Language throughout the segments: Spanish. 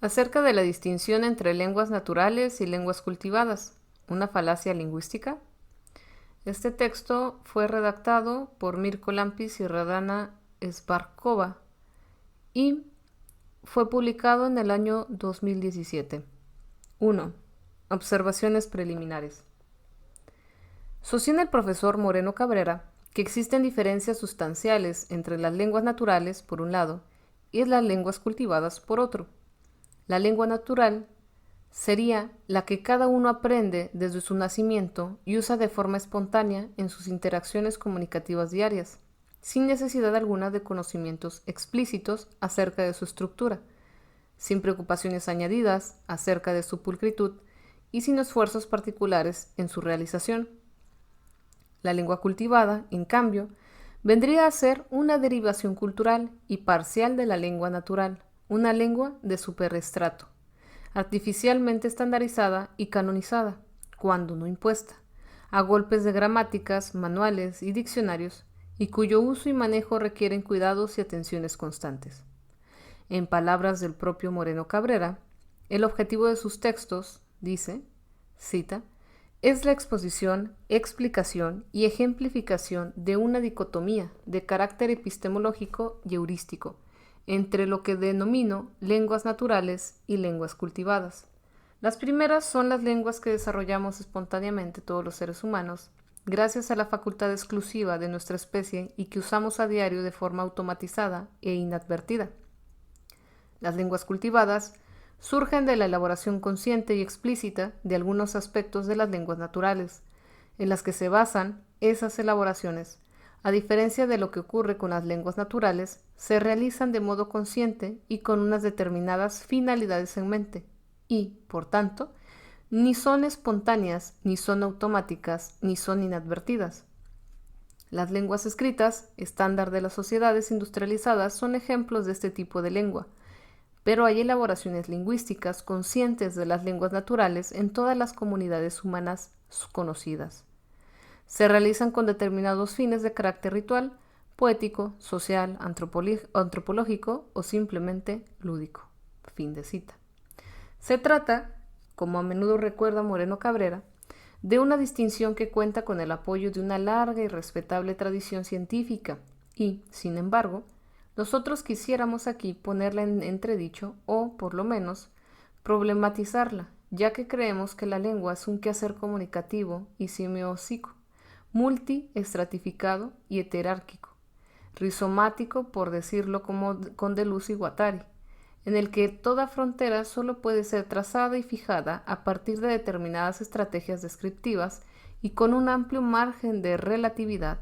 Acerca de la distinción entre lenguas naturales y lenguas cultivadas, una falacia lingüística. Este texto fue redactado por Mirko Lampis y Radana Sbarkova y fue publicado en el año 2017. 1. Observaciones preliminares. Sostiene el profesor Moreno Cabrera que existen diferencias sustanciales entre las lenguas naturales, por un lado, y las lenguas cultivadas, por otro. La lengua natural sería la que cada uno aprende desde su nacimiento y usa de forma espontánea en sus interacciones comunicativas diarias, sin necesidad alguna de conocimientos explícitos acerca de su estructura, sin preocupaciones añadidas acerca de su pulcritud y sin esfuerzos particulares en su realización. La lengua cultivada, en cambio, vendría a ser una derivación cultural y parcial de la lengua natural, una lengua de superestrato, artificialmente estandarizada y canonizada, cuando no impuesta, a golpes de gramáticas, manuales y diccionarios, y cuyo uso y manejo requieren cuidados y atenciones constantes. En palabras del propio Moreno Cabrera, el objetivo de sus textos, dice, cita, es la exposición, explicación y ejemplificación de una dicotomía de carácter epistemológico y heurístico entre lo que denomino lenguas naturales y lenguas cultivadas. Las primeras son las lenguas que desarrollamos espontáneamente todos los seres humanos, gracias a la facultad exclusiva de nuestra especie y que usamos a diario de forma automatizada e inadvertida. Las lenguas cultivadas surgen de la elaboración consciente y explícita de algunos aspectos de las lenguas naturales, en las que se basan esas elaboraciones. A diferencia de lo que ocurre con las lenguas naturales, se realizan de modo consciente y con unas determinadas finalidades en mente, y, por tanto, ni son espontáneas, ni son automáticas, ni son inadvertidas. Las lenguas escritas, estándar de las sociedades industrializadas, son ejemplos de este tipo de lengua, pero hay elaboraciones lingüísticas conscientes de las lenguas naturales en todas las comunidades humanas conocidas. Se realizan con determinados fines de carácter ritual, poético, social, antropológico o simplemente lúdico. Fin de cita. Se trata, como a menudo recuerda Moreno Cabrera, de una distinción que cuenta con el apoyo de una larga y respetable tradición científica y, sin embargo, nosotros quisiéramos aquí ponerla en entredicho o, por lo menos, problematizarla, ya que creemos que la lengua es un quehacer comunicativo y semiósico, multiestratificado y heterárquico, rizomático, por decirlo como con Deleuze y Guattari, en el que toda frontera solo puede ser trazada y fijada a partir de determinadas estrategias descriptivas y con un amplio margen de relatividad.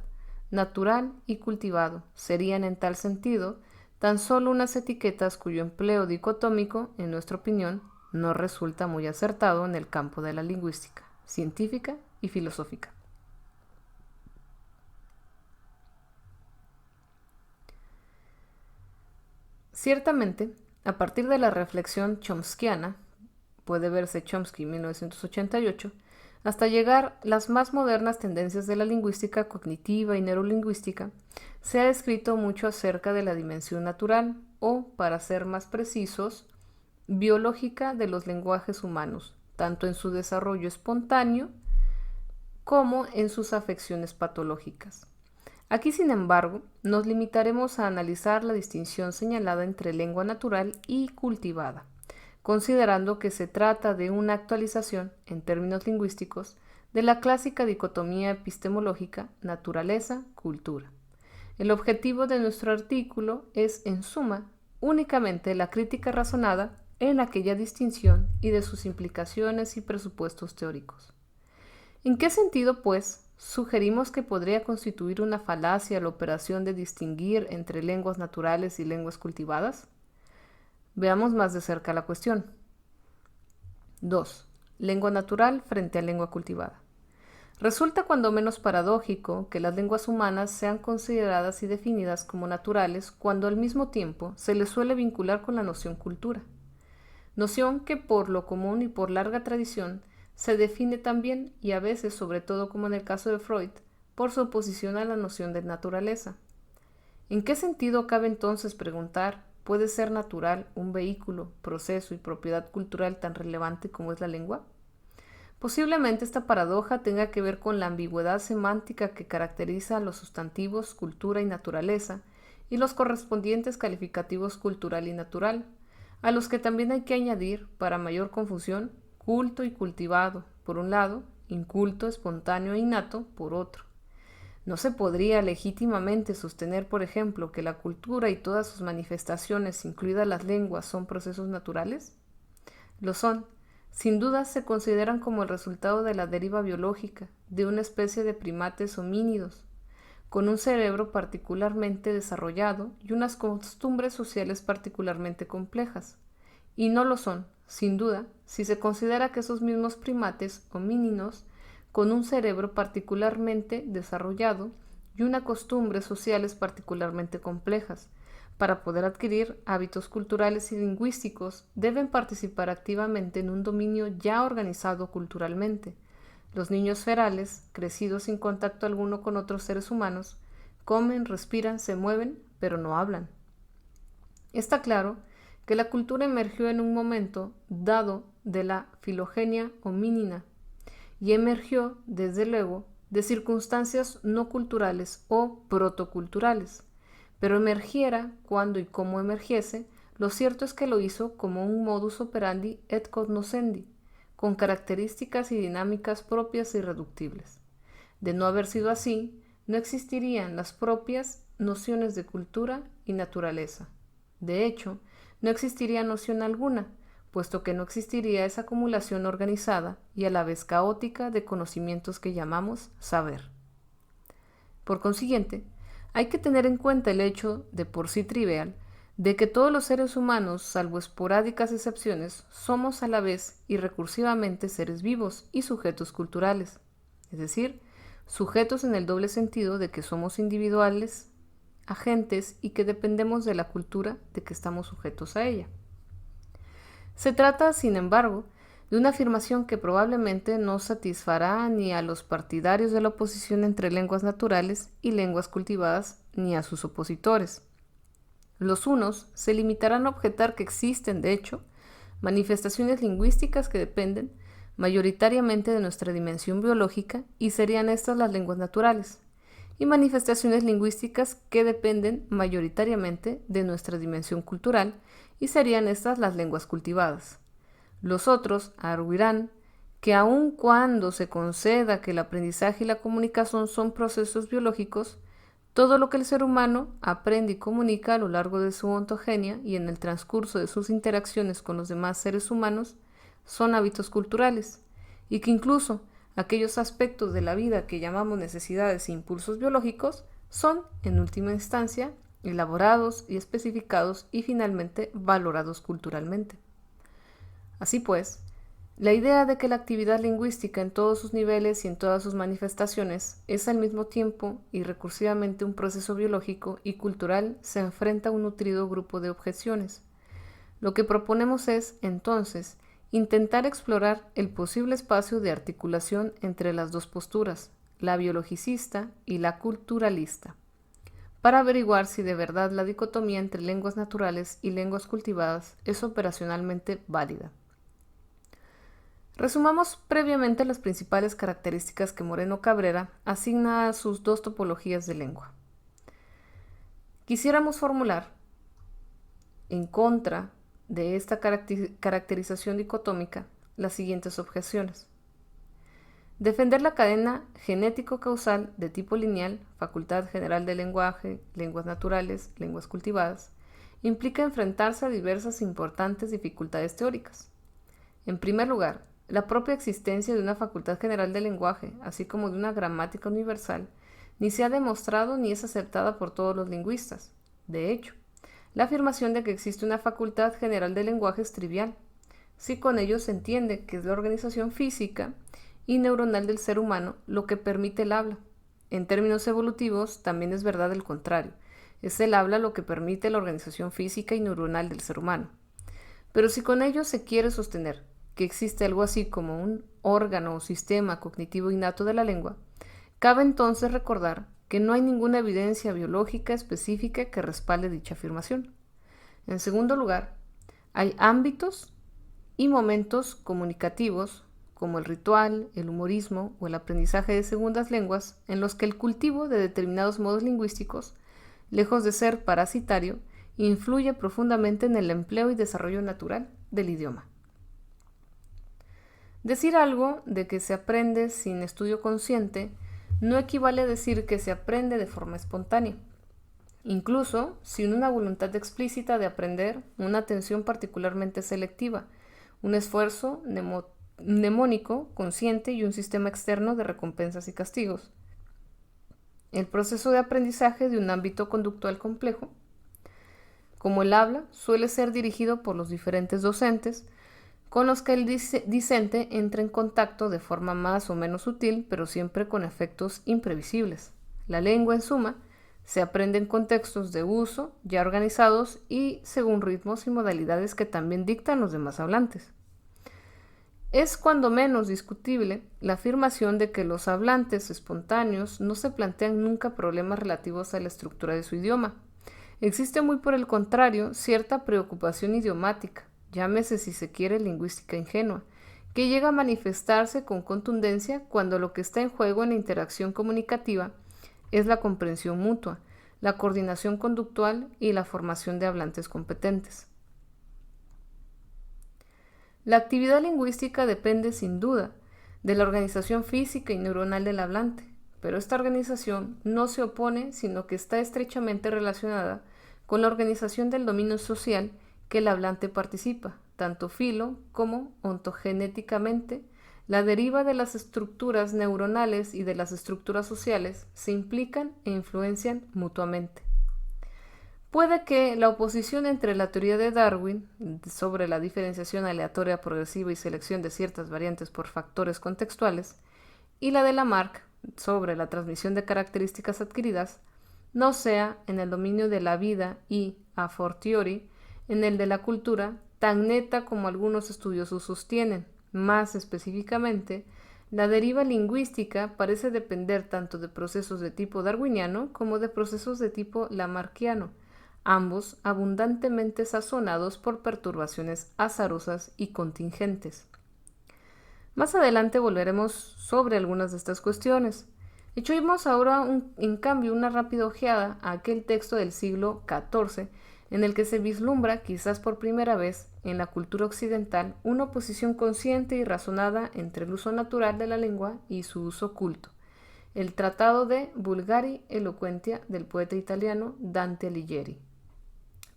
Natural y cultivado serían en tal sentido tan solo unas etiquetas cuyo empleo dicotómico, en nuestra opinión, no resulta muy acertado en el campo de la lingüística, científica y filosófica. Ciertamente, a partir de la reflexión chomskiana, puede verse Chomsky 1988, hasta llegar las más modernas tendencias de la lingüística cognitiva y neurolingüística, se ha escrito mucho acerca de la dimensión natural o, para ser más precisos, biológica de los lenguajes humanos, tanto en su desarrollo espontáneo como en sus afecciones patológicas. Aquí, sin embargo, nos limitaremos a analizar la distinción señalada entre lengua natural y cultivada, considerando que se trata de una actualización, en términos lingüísticos, de la clásica dicotomía epistemológica naturaleza-cultura. El objetivo de nuestro artículo es, en suma, únicamente la crítica razonada en aquella distinción y de sus implicaciones y presupuestos teóricos. ¿En qué sentido, pues, sugerimos que podría constituir una falacia la operación de distinguir entre lenguas naturales y lenguas cultivadas? Veamos más de cerca la cuestión. 2. Lengua natural frente a lengua cultivada. Resulta cuando menos paradójico que las lenguas humanas sean consideradas y definidas como naturales cuando al mismo tiempo se les suele vincular con la noción cultura. Noción que por lo común y por larga tradición se define también, y a veces, sobre todo como en el caso de Freud, por su oposición a la noción de naturaleza. ¿En qué sentido cabe entonces preguntar, puede ser natural un vehículo, proceso y propiedad cultural tan relevante como es la lengua? Posiblemente esta paradoja tenga que ver con la ambigüedad semántica que caracteriza a los sustantivos cultura y naturaleza y los correspondientes calificativos cultural y natural, a los que también hay que añadir, para mayor confusión, culto y cultivado, por un lado, inculto, espontáneo e innato, por otro. ¿No se podría legítimamente sostener, por ejemplo, que la cultura y todas sus manifestaciones, incluidas las lenguas, son procesos naturales? Lo son. Sin duda se consideran como el resultado de la deriva biológica de una especie de primates homínidos, con un cerebro particularmente desarrollado y unas costumbres sociales particularmente complejas. Y no lo son, sin duda, si se considera que esos mismos primates homínidos, con un cerebro particularmente desarrollado y unas costumbres sociales particularmente complejas, para poder adquirir hábitos culturales y lingüísticos, deben participar activamente en un dominio ya organizado culturalmente. Los niños ferales, crecidos sin contacto alguno con otros seres humanos, comen, respiran, se mueven, pero no hablan. Está claro que la cultura emergió en un momento dado de la filogenia homínida y emergió, desde luego, de circunstancias no culturales o protoculturales. Pero emergiera cuando y cómo emergiese, lo cierto es que lo hizo como un modus operandi et cognoscendi, con características y dinámicas propias e irreductibles. De no haber sido así, no existirían las propias nociones de cultura y naturaleza. De hecho, no existiría noción alguna, puesto que no existiría esa acumulación organizada y a la vez caótica de conocimientos que llamamos saber. Por consiguiente, hay que tener en cuenta el hecho, de por sí trivial, de que todos los seres humanos, salvo esporádicas excepciones, somos a la vez y recursivamente seres vivos y sujetos culturales, es decir, sujetos en el doble sentido de que somos individuales, agentes y que dependemos de la cultura de que estamos sujetos a ella. Se trata, sin embargo, de una afirmación que probablemente no satisfará ni a los partidarios de la oposición entre lenguas naturales y lenguas cultivadas, ni a sus opositores. Los unos se limitarán a objetar que existen, de hecho, manifestaciones lingüísticas que dependen mayoritariamente de nuestra dimensión biológica y serían estas las lenguas naturales, y manifestaciones lingüísticas que dependen mayoritariamente de nuestra dimensión cultural y serían estas las lenguas cultivadas. Los otros arguirán que aun cuando se conceda que el aprendizaje y la comunicación son procesos biológicos, todo lo que el ser humano aprende y comunica a lo largo de su ontogenia y en el transcurso de sus interacciones con los demás seres humanos son hábitos culturales, y que incluso aquellos aspectos de la vida que llamamos necesidades e impulsos biológicos son, en última instancia, elaborados y especificados y finalmente valorados culturalmente. Así pues, la idea de que la actividad lingüística en todos sus niveles y en todas sus manifestaciones es al mismo tiempo y recursivamente un proceso biológico y cultural se enfrenta a un nutrido grupo de objeciones. Lo que proponemos es, entonces, intentar explorar el posible espacio de articulación entre las dos posturas, la biologicista y la culturalista, para averiguar si de verdad la dicotomía entre lenguas naturales y lenguas cultivadas es operacionalmente válida. Resumamos previamente las principales características que Moreno Cabrera asigna a sus dos topologías de lengua. Quisiéramos formular, en contra de esta caracterización dicotómica, las siguientes objeciones. Defender la cadena genético-causal de tipo lineal, facultad general del lenguaje, lenguas naturales, lenguas cultivadas, implica enfrentarse a diversas e importantes dificultades teóricas. En primer lugar, la propia existencia de una facultad general del lenguaje, así como de una gramática universal, ni se ha demostrado ni es aceptada por todos los lingüistas. De hecho, la afirmación de que existe una facultad general del lenguaje es trivial, si con ello se entiende que es la organización física y neuronal del ser humano lo que permite el habla. En términos evolutivos, también es verdad el contrario, es el habla lo que permite la organización física y neuronal del ser humano. Pero si con ello se quiere sostener que existe algo así como un órgano o sistema cognitivo innato de la lengua, cabe entonces recordar que no hay ninguna evidencia biológica específica que respalde dicha afirmación. En segundo lugar, hay ámbitos y momentos comunicativos, como el ritual, el humorismo o el aprendizaje de segundas lenguas, en los que el cultivo de determinados modos lingüísticos, lejos de ser parasitario, influye profundamente en el empleo y desarrollo natural del idioma. Decir algo de que se aprende sin estudio consciente no equivale a decir que se aprende de forma espontánea. Incluso sin una voluntad explícita de aprender, una atención particularmente selectiva, un esfuerzo mnemónico consciente y un sistema externo de recompensas y castigos. El proceso de aprendizaje de un ámbito conductual complejo, como el habla, suele ser dirigido por los diferentes docentes con los que el discente entra en contacto de forma más o menos sutil, pero siempre con efectos imprevisibles. La lengua, en suma, se aprende en contextos de uso ya organizados y según ritmos y modalidades que también dictan los demás hablantes. Es cuando menos discutible la afirmación de que los hablantes espontáneos no se plantean nunca problemas relativos a la estructura de su idioma. Existe muy por el contrario cierta preocupación idiomática, llámese si se quiere lingüística ingenua, que llega a manifestarse con contundencia cuando lo que está en juego en la interacción comunicativa es la comprensión mutua, la coordinación conductual y la formación de hablantes competentes. La actividad lingüística depende, sin duda, de la organización física y neuronal del hablante, pero esta organización no se opone, sino que está estrechamente relacionada con la organización del dominio social que el hablante participa, tanto filo como ontogenéticamente. La deriva de las estructuras neuronales y de las estructuras sociales se implican e influencian mutuamente. Puede que la oposición entre la teoría de Darwin sobre la diferenciación aleatoria, progresiva y selección de ciertas variantes por factores contextuales y la de Lamarck sobre la transmisión de características adquiridas no sea en el dominio de la vida y, a fortiori, en el de la cultura, tan neta como algunos estudiosos sostienen. Más específicamente, la deriva lingüística parece depender tanto de procesos de tipo darwiniano como de procesos de tipo lamarckiano, ambos abundantemente sazonados por perturbaciones azarosas y contingentes. Más adelante volveremos sobre algunas de estas cuestiones. Echemos ahora en cambio una rápida ojeada a aquel texto del siglo XIV en el que se vislumbra, quizás por primera vez, en la cultura occidental, una oposición consciente y razonada entre el uso natural de la lengua y su uso culto. El Tratado de Vulgari Eloquentia del poeta italiano Dante Alighieri.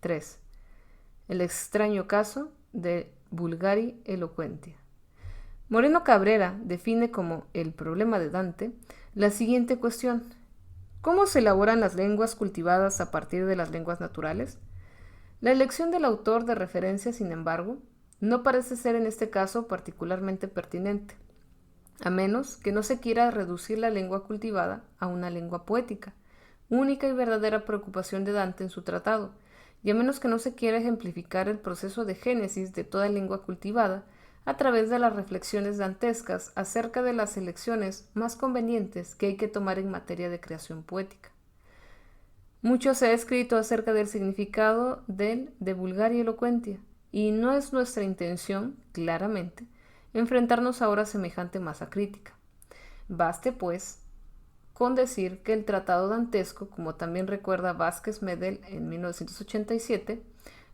3. El extraño caso de Vulgari Eloquentia. Moreno Cabrera define como el problema de Dante la siguiente cuestión: ¿cómo se elaboran las lenguas cultivadas a partir de las lenguas naturales? La elección del autor de referencia, sin embargo, no parece ser en este caso particularmente pertinente, a menos que no se quiera reducir la lengua cultivada a una lengua poética, única y verdadera preocupación de Dante en su tratado, y a menos que no se quiera ejemplificar el proceso de génesis de toda lengua cultivada a través de las reflexiones dantescas acerca de las elecciones más convenientes que hay que tomar en materia de creación poética. Mucho se ha escrito acerca del significado del de Vulgari Eloquentia, y no es nuestra intención, claramente, enfrentarnos ahora a semejante masa crítica. Baste, pues, con decir que el tratado dantesco, como también recuerda Vázquez Medel en 1987,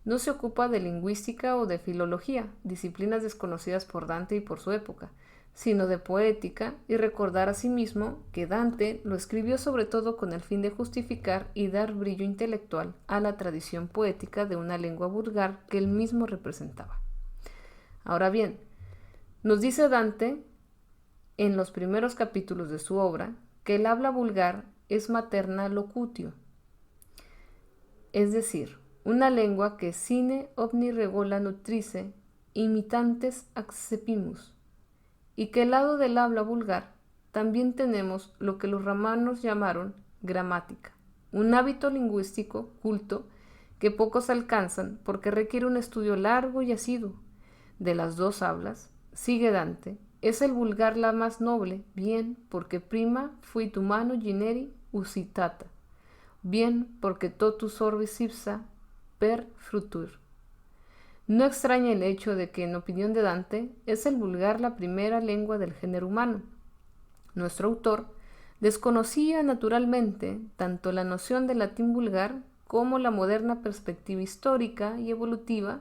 no se ocupa de lingüística o de filología, disciplinas desconocidas por Dante y por su época, sino de poética, y recordar asimismo que Dante lo escribió sobre todo con el fin de justificar y dar brillo intelectual a la tradición poética de una lengua vulgar que él mismo representaba. Ahora bien, nos dice Dante en los primeros capítulos de su obra que el habla vulgar es materna locutio, es decir, una lengua que sine omni regola nutrice imitantes accepimus, y que al lado del habla vulgar también tenemos lo que los romanos llamaron gramática, un hábito lingüístico culto que pocos alcanzan porque requiere un estudio largo y asiduo. De las dos hablas, sigue Dante, es el vulgar la más noble, bien porque prima fuit humano generi usitata, bien porque totus orbis ipsa per futur. No extraña el hecho de que, en opinión de Dante, es el vulgar la primera lengua del género humano. Nuestro autor desconocía naturalmente tanto la noción del latín vulgar como la moderna perspectiva histórica y evolutiva,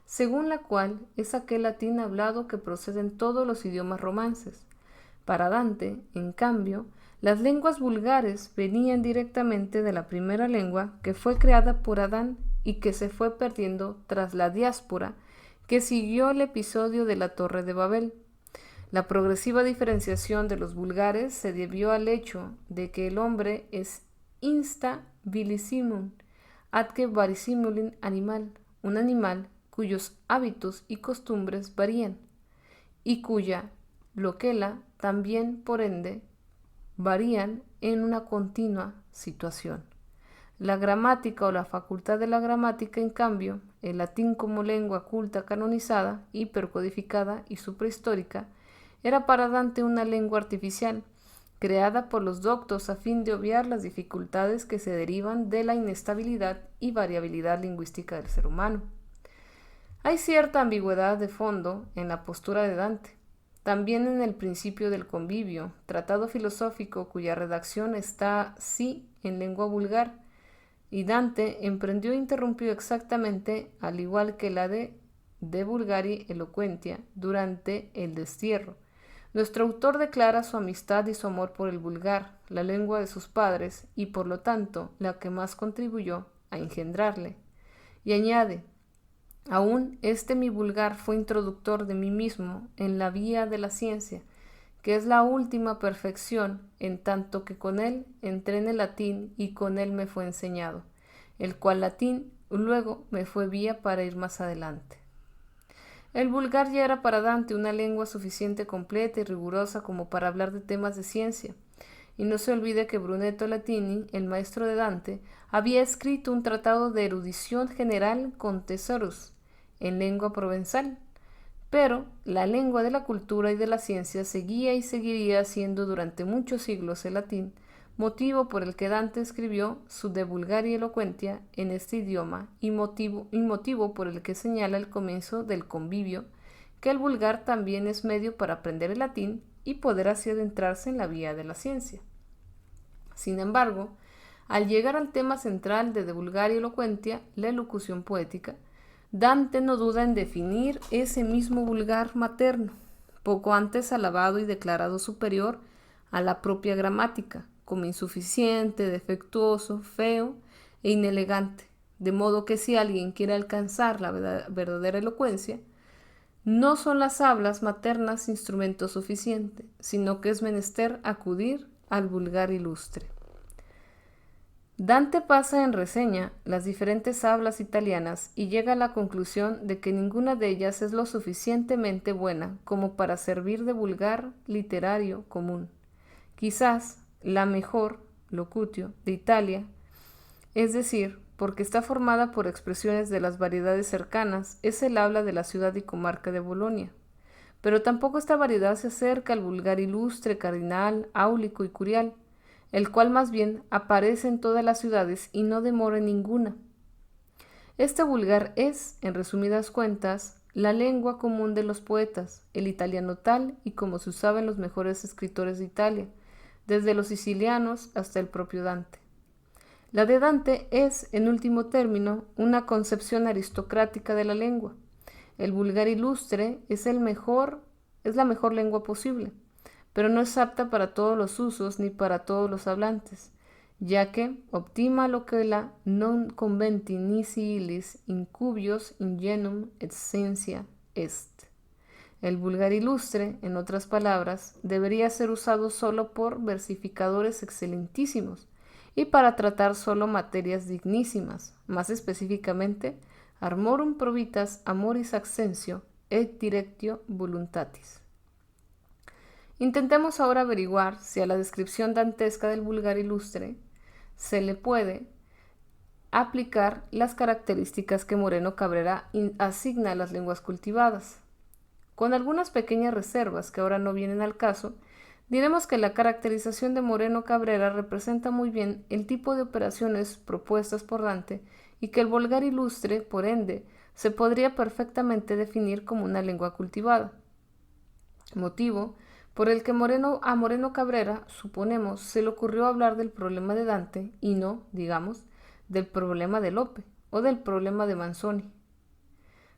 según la cual es aquel latín hablado que procede en todos los idiomas romances. Para Dante, en cambio, las lenguas vulgares venían directamente de la primera lengua que fue creada por Adán y que se fue perdiendo tras la diáspora que siguió el episodio de la Torre de Babel. La progresiva diferenciación de los vulgares se debió al hecho de que el hombre es insta vilissimum, atque varisimulin animal, un animal cuyos hábitos y costumbres varían, y cuya loquela también, por ende, varían en una continua situación. La gramática o la facultad de la gramática, en cambio, el latín como lengua culta canonizada, hipercodificada y suprahistórica, era para Dante una lengua artificial, creada por los doctos a fin de obviar las dificultades que se derivan de la inestabilidad y variabilidad lingüística del ser humano. Hay cierta ambigüedad de fondo en la postura de Dante, también en el Principio del Convivio, tratado filosófico cuya redacción está, sí, en lengua vulgar, y Dante emprendió e interrumpió exactamente, al igual que la de Vulgari Eloquentia, durante el destierro. Nuestro autor declara su amistad y su amor por el vulgar, la lengua de sus padres, y por lo tanto la que más contribuyó a engendrarle. Y añade: aún este mi vulgar fue introductor de mí mismo en la vía de la ciencia, que es la última perfección, en tanto que con él entré en el latín y con él me fue enseñado, el cual latín luego me fue vía para ir más adelante. El vulgar ya era para Dante una lengua suficiente, completa y rigurosa como para hablar de temas de ciencia. Y no se olvide que Brunetto Latini, el maestro de Dante, había escrito un tratado de erudición general con tesoros en lengua provenzal. Pero la lengua de la cultura y de la ciencia seguía y seguiría siendo durante muchos siglos el latín, motivo por el que Dante escribió su De Vulgari Eloquentia en este idioma y motivo por el que señala al comienzo del Convivio que el vulgar también es medio para aprender el latín y poder así adentrarse en la vía de la ciencia. Sin embargo, al llegar al tema central de Vulgari Eloquentia, la elocución poética, Dante no duda en definir ese mismo vulgar materno, poco antes alabado y declarado superior a la propia gramática, como insuficiente, defectuoso, feo e inelegante, de modo que si alguien quiere alcanzar la verdadera elocuencia, no son las hablas maternas instrumento suficiente, sino que es menester acudir al vulgar ilustre. Dante pasa en reseña las diferentes hablas italianas y llega a la conclusión de que ninguna de ellas es lo suficientemente buena como para servir de vulgar literario común. Quizás la mejor, locutio, de Italia, es decir, porque está formada por expresiones de las variedades cercanas, es el habla de la ciudad y comarca de Bolonia. Pero tampoco esta variedad se acerca al vulgar ilustre, cardinal, áulico y curial, el cual más bien aparece en todas las ciudades y no demora en ninguna. Este vulgar es, en resumidas cuentas, la lengua común de los poetas, el italiano tal y como se usaba en los mejores escritores de Italia, desde los sicilianos hasta el propio Dante. La de Dante es, en último término, una concepción aristocrática de la lengua. El vulgar ilustre es la mejor lengua posible, pero no es apta para todos los usos ni para todos los hablantes, ya que optima loquela non conventi nisi illis incubios ingenum et sentia est. El vulgar ilustre, en otras palabras, debería ser usado solo por versificadores excelentísimos y para tratar solo materias dignísimas, más específicamente armorum probitas amoris accensio et directio voluntatis. Intentemos ahora averiguar si a la descripción dantesca del vulgar ilustre se le puede aplicar las características que Moreno Cabrera asigna a las lenguas cultivadas. Con algunas pequeñas reservas que ahora no vienen al caso, diremos que la caracterización de Moreno Cabrera representa muy bien el tipo de operaciones propuestas por Dante y que el vulgar ilustre, por ende, se podría perfectamente definir como una lengua cultivada. Motivo por el que a Moreno Cabrera, suponemos, se le ocurrió hablar del problema de Dante y no, digamos, del problema de Lope o del problema de Manzoni.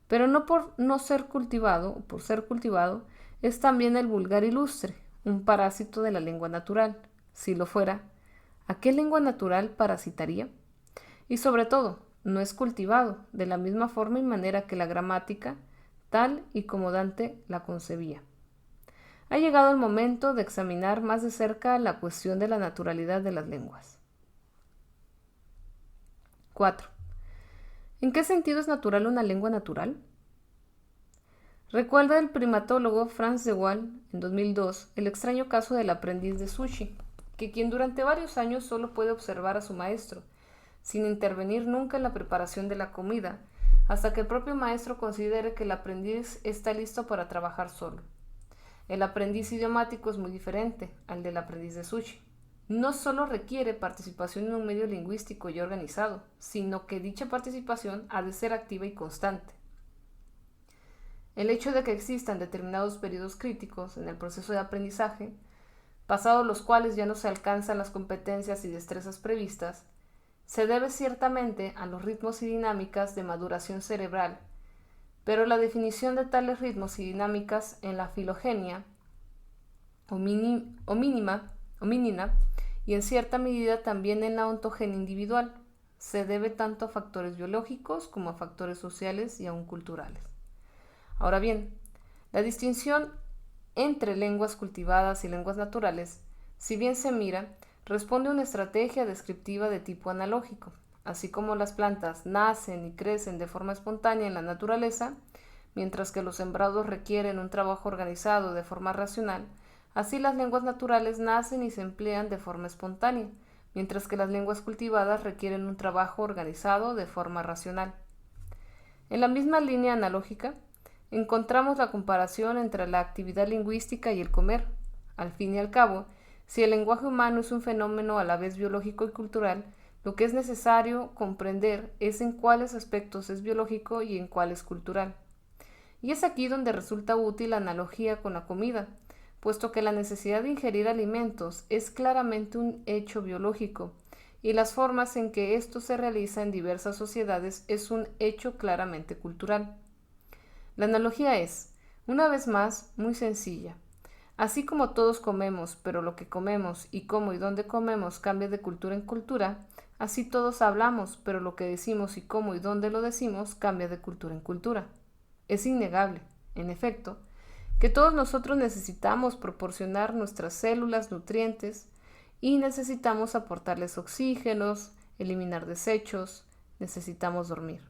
Pero no por no ser cultivado, o por ser cultivado, es también el vulgar ilustre, un parásito de la lengua natural. Si lo fuera, ¿a qué lengua natural parasitaría? Y sobre todo, no es cultivado, de la misma forma y manera que la gramática, tal y como Dante la concebía. Ha llegado el momento de examinar más de cerca la cuestión de la naturalidad de las lenguas. 4. ¿En qué sentido es natural una lengua natural? Recuerda el primatólogo Franz de Waal, en 2002, el extraño caso del aprendiz de sushi, que quien durante varios años solo puede observar a su maestro, sin intervenir nunca en la preparación de la comida, hasta que el propio maestro considere que el aprendiz está listo para trabajar solo. El aprendiz idiomático es muy diferente al del aprendiz de sushi. No solo requiere participación en un medio lingüístico y organizado, sino que dicha participación ha de ser activa y constante. El hecho de que existan determinados periodos críticos en el proceso de aprendizaje, pasados los cuales ya no se alcanzan las competencias y destrezas previstas, se debe ciertamente a los ritmos y dinámicas de maduración cerebral, pero la definición de tales ritmos y dinámicas en la filogenia homínida y en cierta medida también en la ontogenia individual se debe tanto a factores biológicos como a factores sociales y aún culturales. Ahora bien, la distinción entre lenguas cultivadas y lenguas naturales, si bien se mira, responde a una estrategia descriptiva de tipo analógico. Así como las plantas nacen y crecen de forma espontánea en la naturaleza, mientras que los sembrados requieren un trabajo organizado de forma racional, así las lenguas naturales nacen y se emplean de forma espontánea, mientras que las lenguas cultivadas requieren un trabajo organizado de forma racional. En la misma línea analógica, encontramos la comparación entre la actividad lingüística y el comer. Al fin y al cabo, si el lenguaje humano es un fenómeno a la vez biológico y cultural, lo que es necesario comprender es en cuáles aspectos es biológico y en cuáles cultural. Y es aquí donde resulta útil la analogía con la comida, puesto que la necesidad de ingerir alimentos es claramente un hecho biológico, y las formas en que esto se realiza en diversas sociedades es un hecho claramente cultural. La analogía es, una vez más, muy sencilla. Así como todos comemos, pero lo que comemos y cómo y dónde comemos cambia de cultura en cultura, así todos hablamos, pero lo que decimos y cómo y dónde lo decimos cambia de cultura en cultura. Es innegable, en efecto, que todos nosotros necesitamos proporcionar nuestras células nutrientes y necesitamos aportarles oxígenos, eliminar desechos, necesitamos dormir.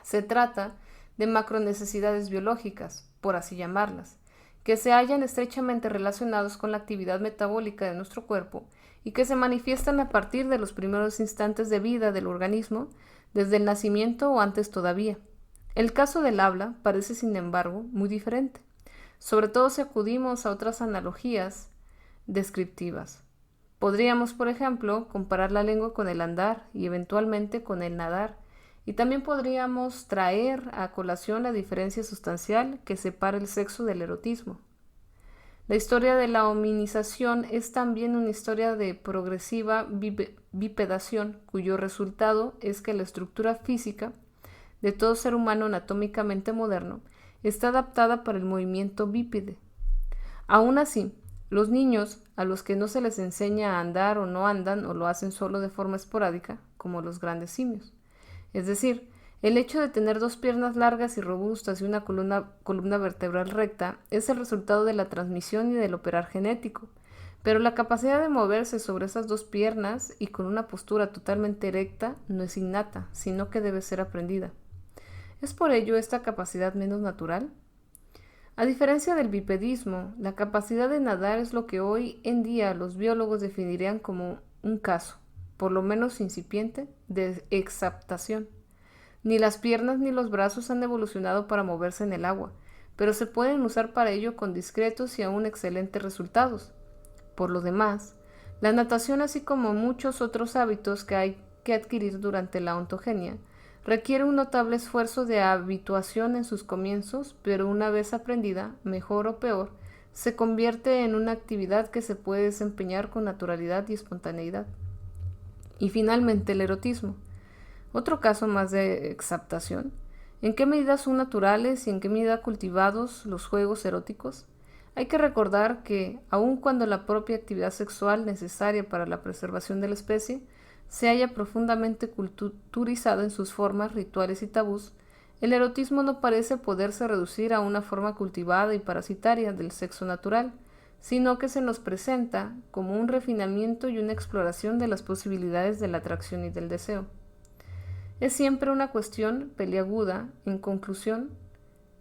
Se trata de macronecesidades biológicas, por así llamarlas, que se hallan estrechamente relacionados con la actividad metabólica de nuestro cuerpo y que se manifiestan a partir de los primeros instantes de vida del organismo, desde el nacimiento o antes todavía. El caso del habla parece, sin embargo, muy diferente, sobre todo si acudimos a otras analogías descriptivas. Podríamos, por ejemplo, comparar la lengua con el andar y eventualmente con el nadar, y también podríamos traer a colación la diferencia sustancial que separa el sexo del erotismo. La historia de la hominización es también una historia de progresiva bipedación, cuyo resultado es que la estructura física de todo ser humano anatómicamente moderno está adaptada para el movimiento bípede. Aún así, los niños, a los que no se les enseña a andar o no andan o lo hacen solo de forma esporádica, como los grandes simios. Es decir, el hecho de tener dos piernas largas y robustas y una columna vertebral recta es el resultado de la transmisión y del operar genético, pero la capacidad de moverse sobre esas dos piernas y con una postura totalmente erecta no es innata, sino que debe ser aprendida. ¿Es por ello esta capacidad menos natural? A diferencia del bipedismo, la capacidad de nadar es lo que hoy en día los biólogos definirían como un caso, por lo menos incipiente, de exaptación. Ni las piernas ni los brazos han evolucionado para moverse en el agua, pero se pueden usar para ello con discretos y aún excelentes resultados. Por lo demás, la natación, así como muchos otros hábitos que hay que adquirir durante la ontogenia, requiere un notable esfuerzo de habituación en sus comienzos, pero una vez aprendida, mejor o peor, se convierte en una actividad que se puede desempeñar con naturalidad y espontaneidad. Y finalmente el erotismo. Otro caso más de exaptación. ¿En qué medida son naturales y en qué medida cultivados los juegos eróticos? Hay que recordar que, aun cuando la propia actividad sexual necesaria para la preservación de la especie se haya profundamente culturizado en sus formas, rituales y tabús, el erotismo no parece poderse reducir a una forma cultivada y parasitaria del sexo natural, sino que se nos presenta como un refinamiento y una exploración de las posibilidades de la atracción y del deseo. Es siempre una cuestión peliaguda, en conclusión,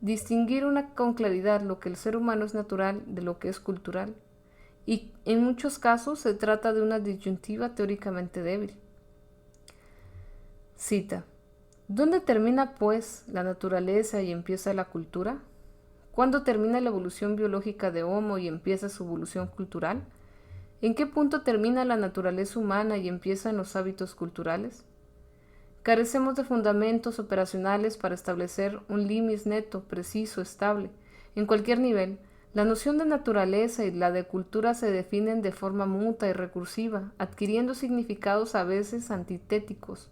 distinguir con claridad lo que el ser humano es natural de lo que es cultural, y en muchos casos se trata de una disyuntiva teóricamente débil. Cita: ¿dónde termina, pues, la naturaleza y empieza la cultura? ¿Cuándo termina la evolución biológica de Homo y empieza su evolución cultural? ¿En qué punto termina la naturaleza humana y empiezan los hábitos culturales? Carecemos de fundamentos operacionales para establecer un limis neto, preciso, estable. En cualquier nivel, la noción de naturaleza y la de cultura se definen de forma muta y recursiva, adquiriendo significados a veces antitéticos,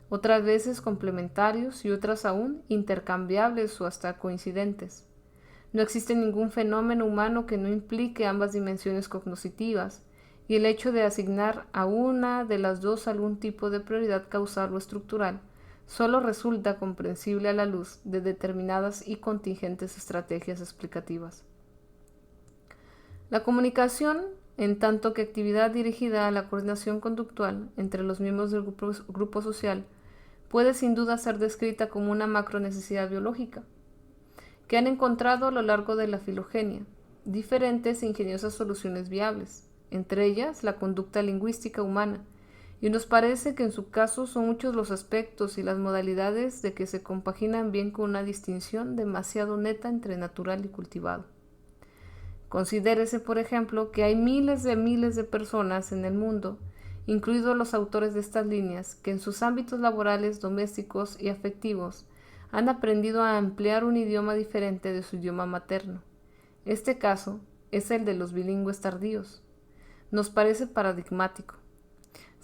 otras veces complementarios y otras aún intercambiables o hasta coincidentes. No existe ningún fenómeno humano que no implique ambas dimensiones cognoscitivas, y el hecho de asignar a una de las dos algún tipo de prioridad causal o estructural solo resulta comprensible a la luz de determinadas y contingentes estrategias explicativas. La comunicación, en tanto que actividad dirigida a la coordinación conductual entre los miembros del grupo social, puede sin duda ser descrita como una macronecesidad biológica, que han encontrado a lo largo de la filogenia diferentes e ingeniosas soluciones viables, entre ellas la conducta lingüística humana, y nos parece que en su caso son muchos los aspectos y las modalidades de que se compaginan bien con una distinción demasiado neta entre natural y cultivado. Considérese, por ejemplo, que hay miles de personas en el mundo, incluidos los autores de estas líneas, que en sus ámbitos laborales, domésticos y afectivos han aprendido a emplear un idioma diferente de su idioma materno. Este caso es el de los bilingües tardíos. Nos parece paradigmático.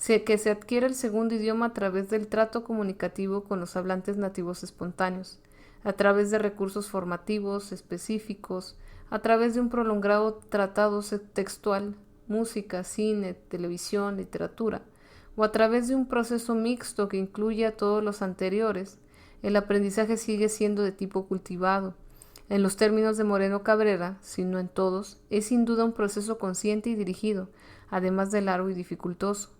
Que se adquiere el segundo idioma a través del trato comunicativo con los hablantes nativos espontáneos, a través de recursos formativos específicos, a través de un prolongado tratado textual, música, cine, televisión, literatura, o a través de un proceso mixto que incluye a todos los anteriores. El aprendizaje sigue siendo de tipo cultivado. En los términos de Moreno Cabrera, si no en todos, es sin duda un proceso consciente y dirigido, además de largo y dificultoso,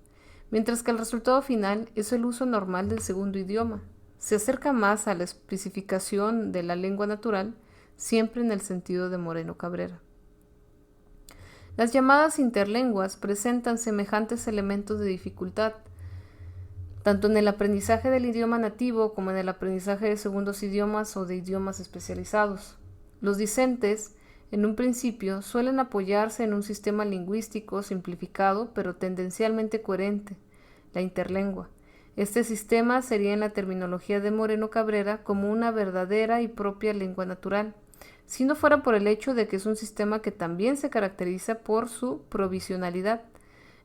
mientras que el resultado final es el uso normal del segundo idioma. Se acerca más a la especificación de la lengua natural, siempre en el sentido de Moreno Cabrera. Las llamadas interlenguas presentan semejantes elementos de dificultad, tanto en el aprendizaje del idioma nativo como en el aprendizaje de segundos idiomas o de idiomas especializados. Los discentes, en un principio, suelen apoyarse en un sistema lingüístico simplificado pero tendencialmente coherente, la interlengua. Este sistema sería en la terminología de Moreno Cabrera como una verdadera y propia lengua natural, si no fuera por el hecho de que es un sistema que también se caracteriza por su provisionalidad.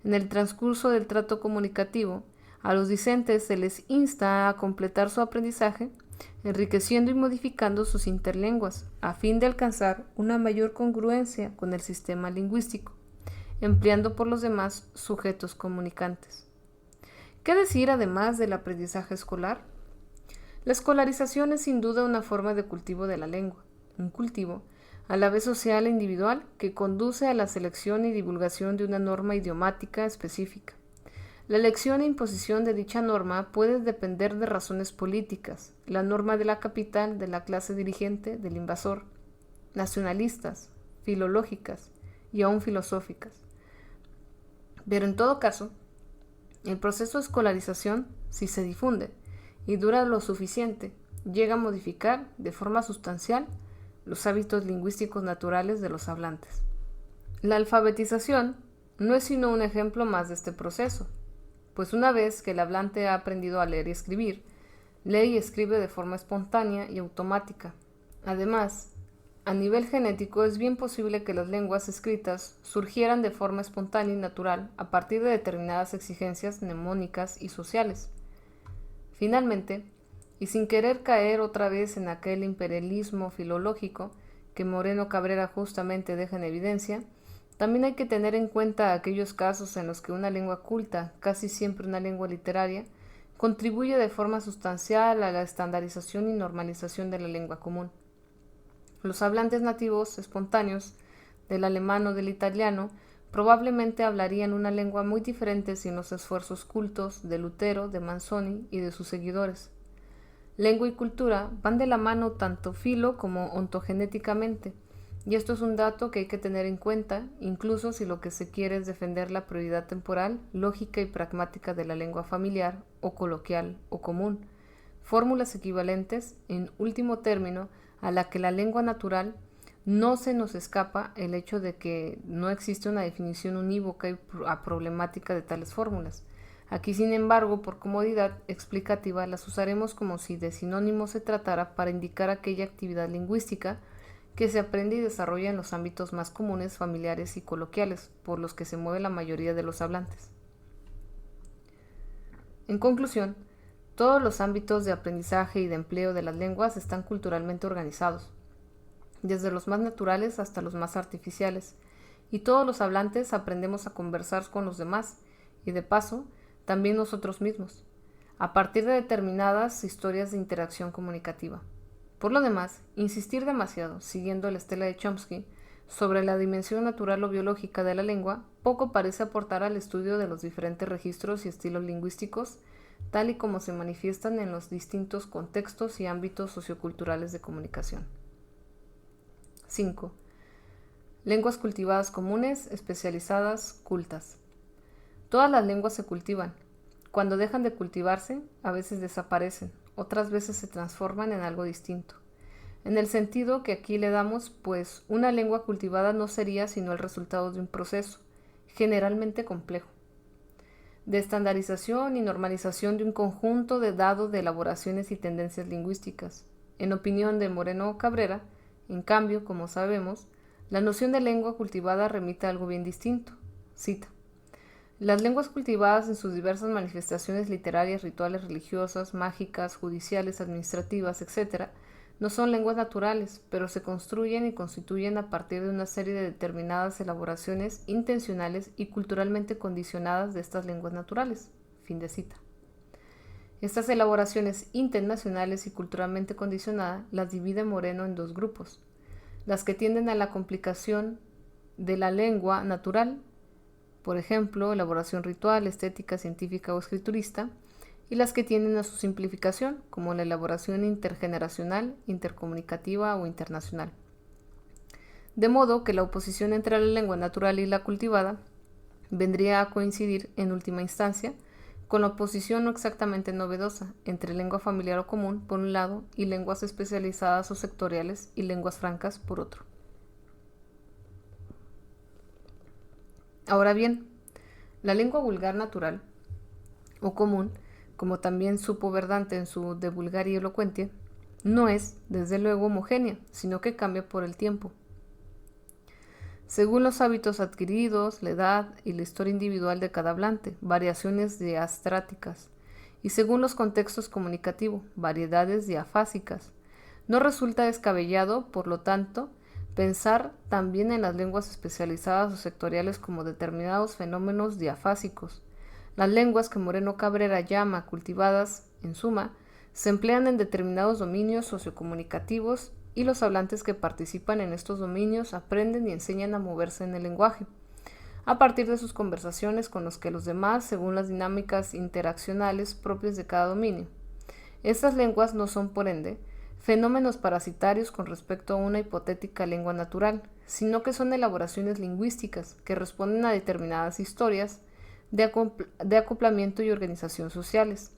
En el transcurso del trato comunicativo, a los discentes se les insta a completar su aprendizaje, enriqueciendo y modificando sus interlenguas, a fin de alcanzar una mayor congruencia con el sistema lingüístico, empleando por los demás sujetos comunicantes. ¿Qué decir además del aprendizaje escolar? La escolarización es sin duda una forma de cultivo de la lengua, un cultivo a la vez social e individual que conduce a la selección y divulgación de una norma idiomática específica. La elección e imposición de dicha norma puede depender de razones políticas, la norma de la capital, de la clase dirigente, del invasor, nacionalistas, filológicas y aún filosóficas. Pero en todo caso, el proceso de escolarización, si se difunde y dura lo suficiente, llega a modificar de forma sustancial los hábitos lingüísticos naturales de los hablantes. La alfabetización no es sino un ejemplo más de este proceso. pues una vez que el hablante ha aprendido a leer y escribir, lee y escribe de forma espontánea y automática. Además, a nivel genético es bien posible que las lenguas escritas surgieran de forma espontánea y natural a partir de determinadas exigencias mnemónicas y sociales. Finalmente, y sin querer caer otra vez en aquel imperialismo filológico que Moreno Cabrera justamente deja en evidencia, también hay que tener en cuenta aquellos casos en los que una lengua culta, casi siempre una lengua literaria, contribuye de forma sustancial a la estandarización y normalización de la lengua común. Los hablantes nativos espontáneos del alemán o del italiano probablemente hablarían una lengua muy diferente sin los esfuerzos cultos de Lutero, de Manzoni y de sus seguidores. Lengua y cultura van de la mano tanto filo como ontogenéticamente, y esto es un dato que hay que tener en cuenta, incluso si lo que se quiere es defender la prioridad temporal, lógica y pragmática de la lengua familiar o coloquial o común, fórmulas equivalentes, en último término, a la que la lengua natural. No se nos escapa el hecho de que no existe una definición unívoca y problemática de tales fórmulas. Aquí, sin embargo, por comodidad explicativa, las usaremos como si de sinónimo se tratara para indicar aquella actividad lingüística que se aprende y desarrolla en los ámbitos más comunes, familiares y coloquiales, por los que se mueve la mayoría de los hablantes. En conclusión, todos los ámbitos de aprendizaje y de empleo de las lenguas están culturalmente organizados, desde los más naturales hasta los más artificiales, y todos los hablantes aprendemos a conversar con los demás, y de paso, también nosotros mismos, a partir de determinadas historias de interacción comunicativa. Por lo demás, insistir demasiado, siguiendo la estela de Chomsky, sobre la dimensión natural o biológica de la lengua, poco parece aportar al estudio de los diferentes registros y estilos lingüísticos, tal y como se manifiestan en los distintos contextos y ámbitos socioculturales de comunicación. 5. Lenguas cultivadas comunes, especializadas, cultas. Todas las lenguas se cultivan. Cuando dejan de cultivarse, a veces desaparecen, otras veces se transforman en algo distinto. En el sentido que aquí le damos, pues una lengua cultivada no sería sino el resultado de un proceso, generalmente complejo, de estandarización y normalización de un conjunto de dados de elaboraciones y tendencias lingüísticas. En opinión de Moreno Cabrera, en cambio, como sabemos, la noción de lengua cultivada remite a algo bien distinto. Cita: las lenguas cultivadas en sus diversas manifestaciones literarias, rituales, religiosas, mágicas, judiciales, administrativas, etc., no son lenguas naturales, pero se construyen y constituyen a partir de una serie de determinadas elaboraciones intencionales y culturalmente condicionadas de estas lenguas naturales. Fin de cita. Estas elaboraciones internacionales y culturalmente condicionadas las divide Moreno en dos grupos: las que tienden a la complicación de la lengua natural, por ejemplo, elaboración ritual, estética, científica o escriturista, y las que tienden a su simplificación, como la elaboración intergeneracional, intercomunicativa o internacional. De modo que la oposición entre la lengua natural y la cultivada vendría a coincidir, en última instancia, con la oposición no exactamente novedosa entre lengua familiar o común, por un lado, y lenguas especializadas o sectoriales y lenguas francas, por otro. Ahora bien, la lengua vulgar natural o común, como también supo Verdante en su De Vulgaria Eloquentia, no es, desde luego, homogénea, sino que cambia por el tiempo. Según los hábitos adquiridos, la edad y la historia individual de cada hablante, variaciones diastráticas, y según los contextos comunicativos, variedades diafásicas. No resulta descabellado, por lo tanto, pensar también en las lenguas especializadas o sectoriales como determinados fenómenos diafásicos. Las lenguas que Moreno Cabrera llama cultivadas, en suma, se emplean en determinados dominios sociocomunicativos y los hablantes que participan en estos dominios aprenden y enseñan a moverse en el lenguaje, a partir de sus conversaciones con los demás según las dinámicas interaccionales propias de cada dominio. Estas lenguas no son, por ende, fenómenos parasitarios con respecto a una hipotética lengua natural, sino que son elaboraciones lingüísticas que responden a determinadas historias de acoplamiento y organización sociales.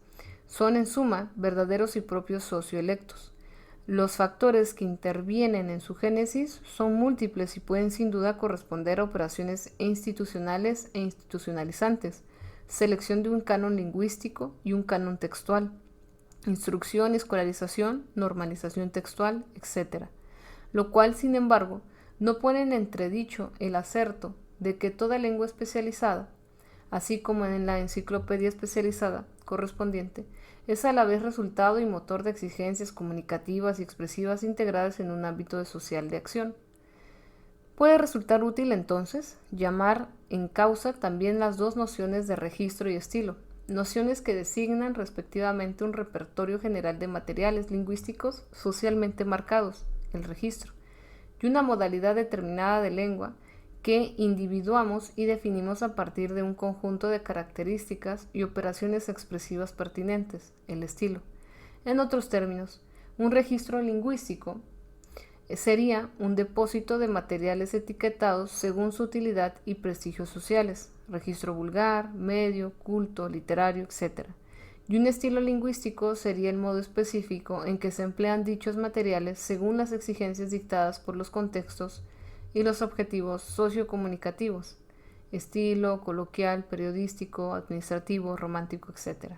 Son, en suma, verdaderos y propios socioelectos. Los factores que intervienen en su génesis son múltiples y pueden sin duda corresponder a operaciones institucionales e institucionalizantes, selección de un canon lingüístico y un canon textual, instrucción y escolarización, normalización textual, etc. Lo cual, sin embargo, no pone en entredicho el acerto de que toda lengua especializada, así como en la enciclopedia especializada correspondiente, es a la vez resultado y motor de exigencias comunicativas y expresivas integradas en un ámbito social de acción. Puede resultar útil, entonces, llamar en causa también las dos nociones de registro y estilo, nociones que designan respectivamente un repertorio general de materiales lingüísticos socialmente marcados, el registro, y una modalidad determinada de lengua que individuamos y definimos a partir de un conjunto de características y operaciones expresivas pertinentes, el estilo. En otros términos, un registro lingüístico sería un depósito de materiales etiquetados según su utilidad y prestigios sociales, registro vulgar, medio, culto, literario, etc. Y un estilo lingüístico sería el modo específico en que se emplean dichos materiales según las exigencias dictadas por los contextos y los objetivos sociocomunicativos, estilo, coloquial, periodístico, administrativo, romántico, etc.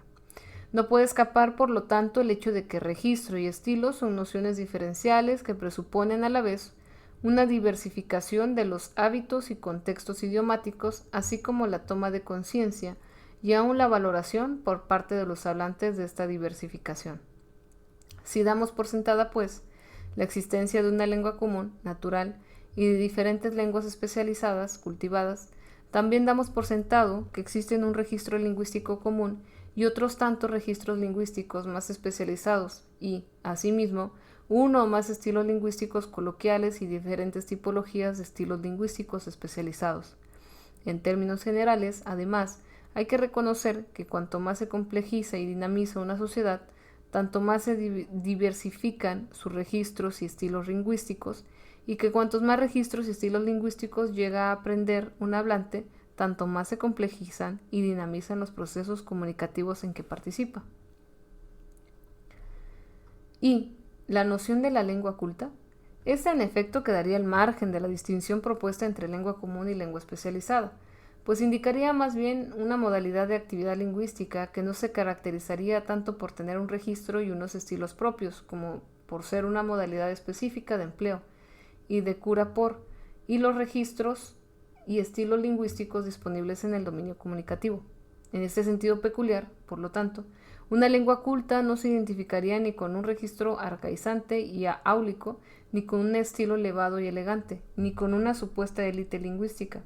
No puede escapar, por lo tanto, el hecho de que registro y estilo son nociones diferenciales que presuponen a la vez una diversificación de los hábitos y contextos idiomáticos, así como la toma de conciencia y aún la valoración por parte de los hablantes de esta diversificación. Si damos por sentada, pues, la existencia de una lengua común, natural, y de diferentes lenguas especializadas, cultivadas, también damos por sentado que existen un registro lingüístico común y otros tantos registros lingüísticos más especializados y, asimismo, uno o más estilos lingüísticos coloquiales y diferentes tipologías de estilos lingüísticos especializados. En términos generales, además, hay que reconocer que cuanto más se complejiza y dinamiza una sociedad, tanto más se diversifican sus registros y estilos lingüísticos, y que cuantos más registros y estilos lingüísticos llega a aprender un hablante, tanto más se complejizan y dinamizan los procesos comunicativos en que participa. Y la noción de la lengua culta, esta en efecto quedaría al margen de la distinción propuesta entre lengua común y lengua especializada, pues indicaría más bien una modalidad de actividad lingüística que no se caracterizaría tanto por tener un registro y unos estilos propios, como por ser una modalidad específica de empleo y de cura por, y los registros y estilos lingüísticos disponibles en el dominio comunicativo. En este sentido peculiar, por lo tanto, una lengua culta no se identificaría ni con un registro arcaizante y áulico, ni con un estilo elevado y elegante, ni con una supuesta élite lingüística,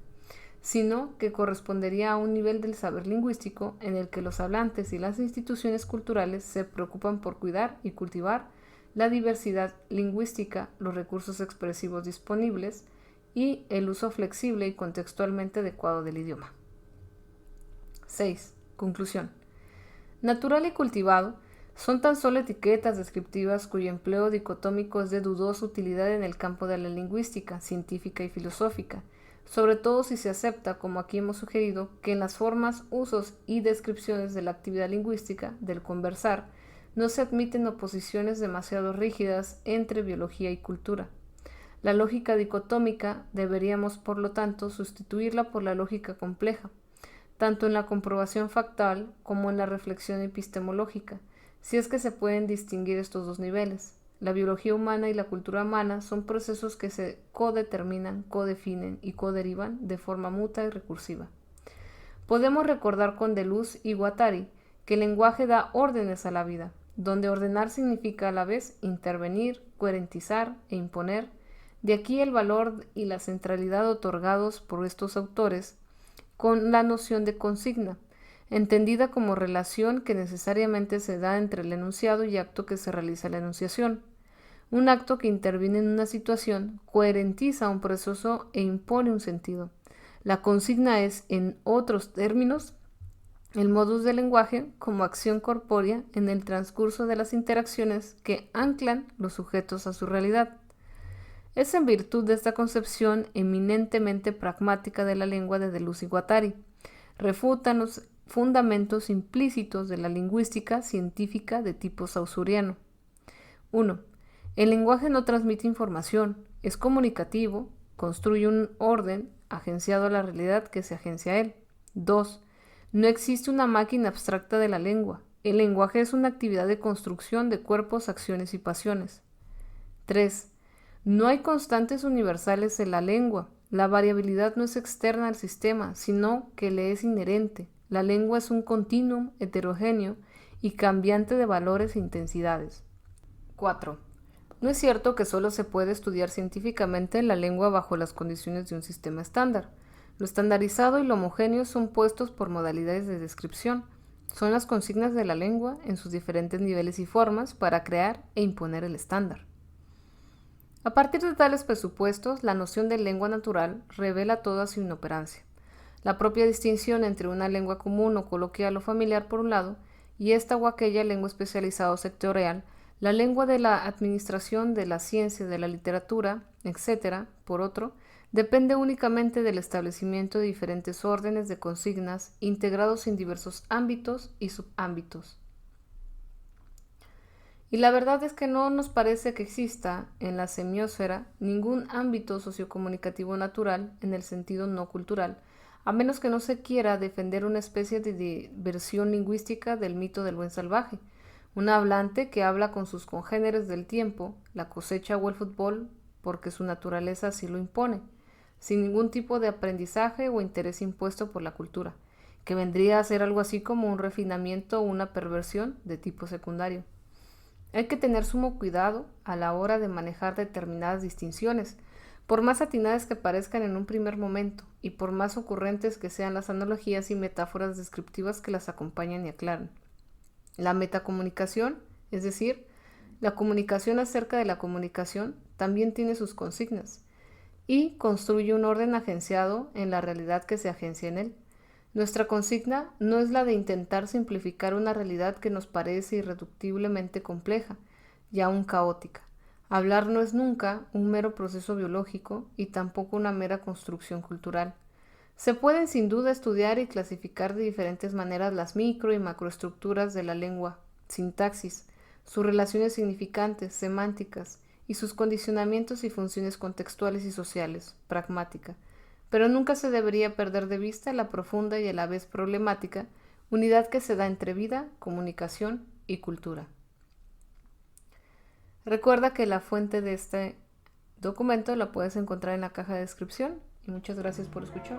sino que correspondería a un nivel del saber lingüístico en el que los hablantes y las instituciones culturales se preocupan por cuidar y cultivar la diversidad lingüística, los recursos expresivos disponibles y el uso flexible y contextualmente adecuado del idioma. 6. Conclusión. Natural y cultivado son tan solo etiquetas descriptivas cuyo empleo dicotómico es de dudosa utilidad en el campo de la lingüística, científica y filosófica, sobre todo si se acepta, como aquí hemos sugerido, que en las formas, usos y descripciones de la actividad lingüística, del conversar, no se admiten oposiciones demasiado rígidas entre biología y cultura. La lógica dicotómica deberíamos, por lo tanto, sustituirla por la lógica compleja, tanto en la comprobación factual como en la reflexión epistemológica, si es que se pueden distinguir estos dos niveles. La biología humana y la cultura humana son procesos que se codeterminan, codefinen y coderivan de forma mutua y recursiva. Podemos recordar con Deleuze y Guattari que el lenguaje da órdenes a la vida, donde ordenar significa a la vez intervenir, coherentizar e imponer. De aquí el valor y la centralidad otorgados por estos autores con la noción de consigna, entendida como relación que necesariamente se da entre el enunciado y acto que se realiza la enunciación. Un acto que interviene en una situación coherentiza un proceso e impone un sentido. La consigna es, en otros términos, el modus del lenguaje como acción corpórea en el transcurso de las interacciones que anclan los sujetos a su realidad. Es en virtud de esta concepción eminentemente pragmática de la lengua de Deleuze y Guattari. Refutan los fundamentos implícitos de la lingüística científica de tipo saussuriano. 1. El lenguaje no transmite información, es comunicativo, construye un orden agenciado a la realidad que se agencia a él. 2. No existe una máquina abstracta de la lengua. El lenguaje es una actividad de construcción de cuerpos, acciones y pasiones. 3. No hay constantes universales en la lengua. La variabilidad no es externa al sistema, sino que le es inherente. La lengua es un continuum heterogéneo y cambiante de valores e intensidades. 4. No es cierto que solo se puede estudiar científicamente la lengua bajo las condiciones de un sistema estándar. Lo estandarizado y lo homogéneo son puestos por modalidades de descripción. Son las consignas de la lengua en sus diferentes niveles y formas para crear e imponer el estándar. A partir de tales presupuestos, la noción de lengua natural revela toda su inoperancia. La propia distinción entre una lengua común o coloquial o familiar por un lado y esta o aquella lengua especializada o sectorial, la lengua de la administración, de la ciencia, de la literatura, etc., por otro, depende únicamente del establecimiento de diferentes órdenes de consignas integrados en diversos ámbitos y subámbitos. Y la verdad es que no nos parece que exista en la semiósfera ningún ámbito sociocomunicativo natural en el sentido no cultural, a menos que no se quiera defender una especie de versión lingüística del mito del buen salvaje, un hablante que habla con sus congéneres del tiempo, la cosecha o el fútbol, porque su naturaleza así lo impone, sin ningún tipo de aprendizaje o interés impuesto por la cultura, que vendría a ser algo así como un refinamiento o una perversión de tipo secundario. Hay que tener sumo cuidado a la hora de manejar determinadas distinciones, por más atinadas que parezcan en un primer momento y por más ocurrentes que sean las analogías y metáforas descriptivas que las acompañan y aclaran. La metacomunicación, es decir, la comunicación acerca de la comunicación, también tiene sus consignas y construye un orden agenciado en la realidad que se agencia en él. Nuestra consigna no es la de intentar simplificar una realidad que nos parece irreductiblemente compleja y aún caótica. Hablar no es nunca un mero proceso biológico y tampoco una mera construcción cultural. Se pueden sin duda estudiar y clasificar de diferentes maneras las micro y macroestructuras de la lengua, sintaxis, sus relaciones significantes, semánticas, y sus condicionamientos y funciones contextuales y sociales, pragmática, pero nunca se debería perder de vista la profunda y a la vez problemática unidad que se da entre vida, comunicación y cultura. Recuerda que la fuente de este documento la puedes encontrar en la caja de descripción y muchas gracias por escuchar.